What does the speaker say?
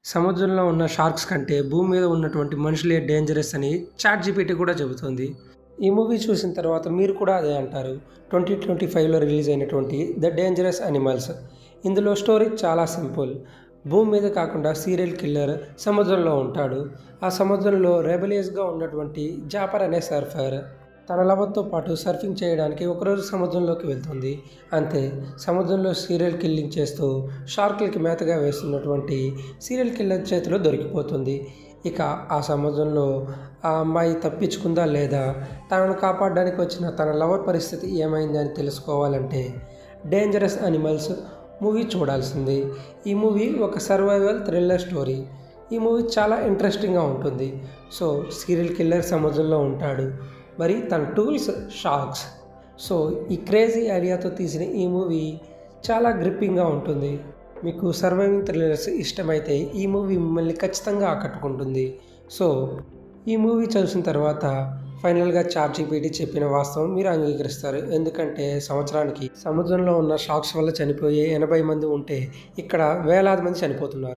సముద్రంలో ఉన్న షార్క్స్ కంటే భూమి మీద ఉన్నటువంటి మనుషులే డేంజరస్ అని చాట్‌జీపీటీ కూడా చెబుతుంది. ఈ మూవీ చూసిన తర్వాత మీరు కూడా అదే అంటారు. 2025లో రిలీజ్ అయినటువంటి 'ద డేంజరస్ యానిమల్స్'. ఇందులో స్టోరీ చాలా సింపుల్. భూమి మీద కాకుండా సీరియల్ కిల్లర్ సముద్రంలో ఉంటాడు. ఆ సముద్రంలో రెబెలియస్‌గా ఉన్నటువంటి జాపర్ అనే సర్ఫర్ తన లవర్‌తో పాటు సర్ఫింగ్ చేయడానికి ఒకరోజు సముద్రంలోకి వెళ్తుంది. అంతే, సముద్రంలో సీరియల్ కిల్లింగ్ చేస్తూ షార్క్‌లకి మేతగా వేస్తున్నటువంటి సీరియల్ కిల్లర్ చేతిలో దొరికిపోతుంది. ఇక ఆ సముద్రంలో ఆ అమ్మాయి తప్పించుకుందా లేదా, తనను కాపాడడానికి వచ్చిన తన లవర్ పరిస్థితి ఏమైంది అని తెలుసుకోవాలంటే 'డేంజరస్ యానిమల్స్' మూవీ చూడాల్సిందే. ఈ మూవీ ఒక సర్వైవల్ థ్రిల్లర్ స్టోరీ. ఈ మూవీ చాలా ఇంట్రెస్టింగ్‌గా ఉంటుంది. సో, సీరియల్ కిల్లర్ సముద్రంలో ఉంటాడు. మరి తన టూల్స్ షార్క్స్. సో, ఈ క్రేజీ ఐడియాతో తీసిన ఈ మూవీ చాలా గ్రిప్పింగ్‌గా ఉంటుంది. మీకు సర్వైవింగ్ థ్రిల్లర్స్ ఇష్టమైతే ఈ మూవీ మిమ్మల్ని ఖచ్చితంగా ఆకట్టుకుంటుంది. సో, ఈ మూవీ చూసిన తర్వాత ఫైనల్‌గా చాట్‌జీపీటీ చెప్పిన వాస్తవం మీరు అంగీకరిస్తారు. ఎందుకంటే సంవత్సరానికి సముద్రంలో ఉన్న షార్క్స్ వల్ల చనిపోయే 80 మంది ఉంటే ఇక్కడ వేలాది మంది చనిపోతున్నారు.